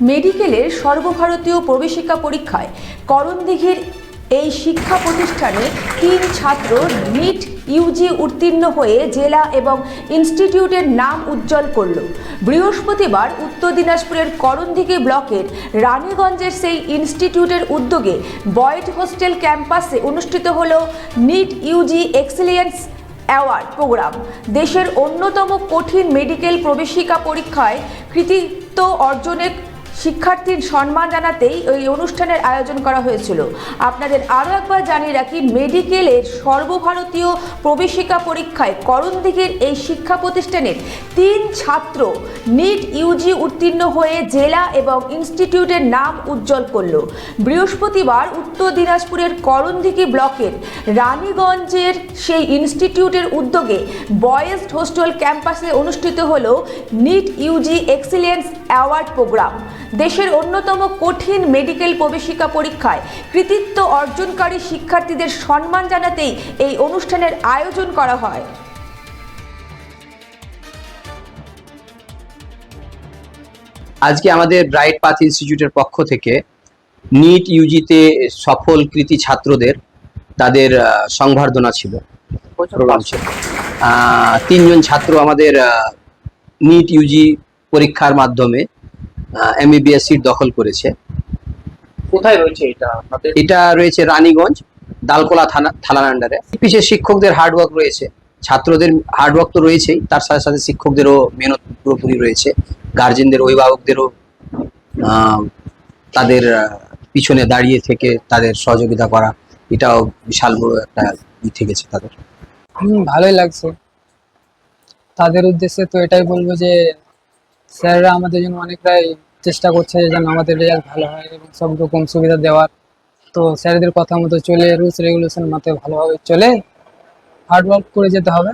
মেডিকেলের সর্বভারতীয় প্রবেশিকা পরীক্ষায় করণদিঘির এই শিক্ষা প্রতিষ্ঠানে 3 ছাত্র নিট ইউজি উত্তীর্ণ হয়ে জেলা এবং ইনস্টিটিউটের নাম উজ্জ্বল করল। বৃহস্পতিবার উত্তর দিনাজপুরের করণদিঘি ব্লকের রানীগঞ্জের সেই ইনস্টিটিউটের উদ্যোগে বয়েজ হোস্টেল ক্যাম্পাসে অনুষ্ঠিত হল NEET UG excellence award programme. দেশের অন্যতম কঠিন মেডিকেল প্রবেশিকা পরীক্ষায় কৃতিত্ব অর্জনের শিক্ষার্থীর সম্মান জানাতেই এই অনুষ্ঠানের আয়োজন করা হয়েছিল। আপনাদের আরও একবার জানিয়ে রাখি, মেডিকেলের সর্বভারতীয় প্রবেশিকা পরীক্ষায় করণদিঘির এই শিক্ষা প্রতিষ্ঠানের 3 ছাত্র নিট ইউজি উত্তীর্ণ হয়ে জেলা এবং ইনস্টিটিউটের নাম উজ্জ্বল করল। বৃহস্পতিবার উত্তর দিনাজপুরের করণদিঘি ব্লকের রানীগঞ্জের সেই ইনস্টিটিউটের উদ্যোগে বয়েজ হোস্টেল ক্যাম্পাসে অনুষ্ঠিত হল NEET UG excellence award programme. দেশের অন্যতম কঠিন মেডিকেল প্রবেশিকা পরীক্ষায় কৃতিত্ব অর্জনকারী শিক্ষার্থীদের সম্মান জানাতেই এই অনুষ্ঠানের আয়োজন করা হয়। আজকে আমাদের ব্রাইট পাথ ইনস্টিটিউটের পক্ষ থেকে নিট ইউজিতে সফল কৃতি ছাত্রদের তাদের সংবর্ধনা ছিল, প্রোগ্রাম ছিল। 3 জন ছাত্র আমাদের নিট ইউজি পরীক্ষার মাধ্যমে এমবিবিএস সিট দখল করেছে। কোথায় রয়েছে এটা? এটা রয়েছে রানীগঞ্জ দালকোলা থানার আন্ডারে। বিশেষ শিক্ষকদের হার্ডওয়ার্ক রয়েছে, ছাত্রদের হার্ডওয়ার্ক তো রয়েছেই, তার সাথে সাথে শিক্ষকদেরও মেহনত পুরোপুরি রয়েছে, গার্জেনদের অভিভাবকদেরও তাদের পিছনে দাঁড়িয়ে থেকে তাদের সহযোগিতা করা, এটাও বিশাল বড় একটা থেকেছে তাদের। ভালোই লাগছে। তাদের উদ্দেশ্যে তো এটাই বলবো যে স্যাররা আমাদের জন্য অনেকটাই চেষ্টা করছে যেন আমাদের রেজাল্ট ভালো হয় এবং সব রকম সুবিধা দেওয়ার। তো স্যারদের কথা মতো চলে, রুলস রেগুলেশন মতো ভালোভাবে চলে হার্ডওয়ার্ক করে যেতে হবে,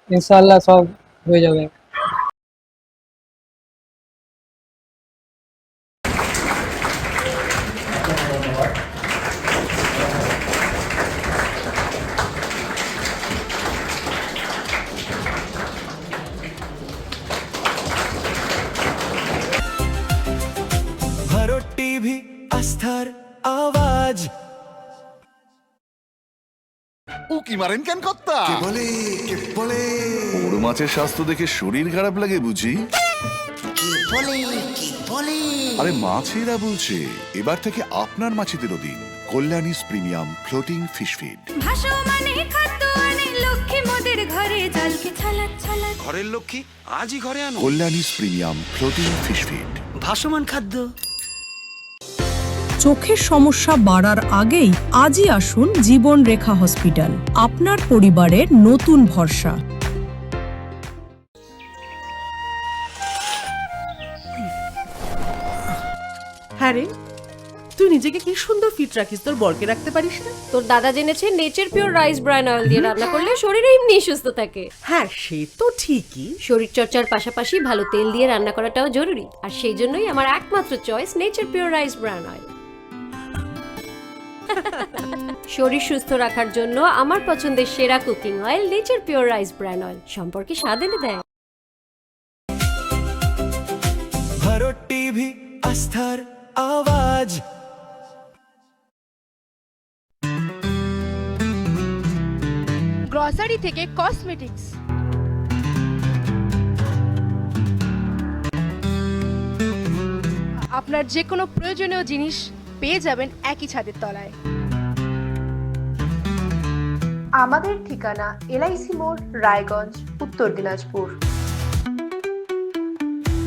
ইনশাআল্লাহ সব হয়ে যাবে। ভারত টিভি, আস্থার আওয়াজ। উকি মারেন কেন কর্তা? কে বলে বড় মাছের স্বাস্থ্য দেখে শরীর খারাপ লাগে বুঝি? কে বলে আরে মাছেরা বলছে, এবার থেকে আপনার মাছেদেরও দিন কল্যাণীস প্রিমিয়াম ফ্লোটিং ফিশ ফিড। ভাসমানে খাদ্য আনে লক্ষ্মী মোদের ঘরে, জলকে ছলাৎ ছলাৎ। ঘরের লক্ষ্মী আজই ঘরে আনো কল্যাণীস প্রিমিয়াম ফ্লোটিং ফিশ ফিড, ভাসমান খাদ্য। চোখের সমস্যা বাড়ার আগেই আজই আসুন জীবন রেখা হসপিটাল, আপনার পরিবারের নতুন ভরসা। হ্যাঁ রে, তুই নিজেকে কি সুন্দর ফিট রাখিস, তোর বরকে রাখতে পারিস না? তোর দাদা জেনেছে nature pure rice bran oil দিয়ে রান্না করলে শরীর এমনি সুস্থ থাকে। হ্যাঁ সে তো ঠিকই, শরীর চর্চার পাশাপাশি ভালো তেল দিয়ে রান্না করাটাও জরুরি, আর সেই জন্যই আমার একমাত্র choice nature pure rice bran oil. শরীর সুস্থ রাখার জন্য আমার পছন্দের সেরা cooking oil nature pure rice bran oil, সম্পর্কে স্বাদ এনে দেয়। ভারত টিভি, আস্থার আওয়াজ। গ্রসারি থেকে কসমেটিক্স, আপনার যে কোনো প্রয়োজনীয় জিনিস পেয়ে যাবেন একই ছাদের তলায়। আমাদের ঠিকানা এলআইসি মোড়, রায়গঞ্জ, উত্তর দিনাজপুর।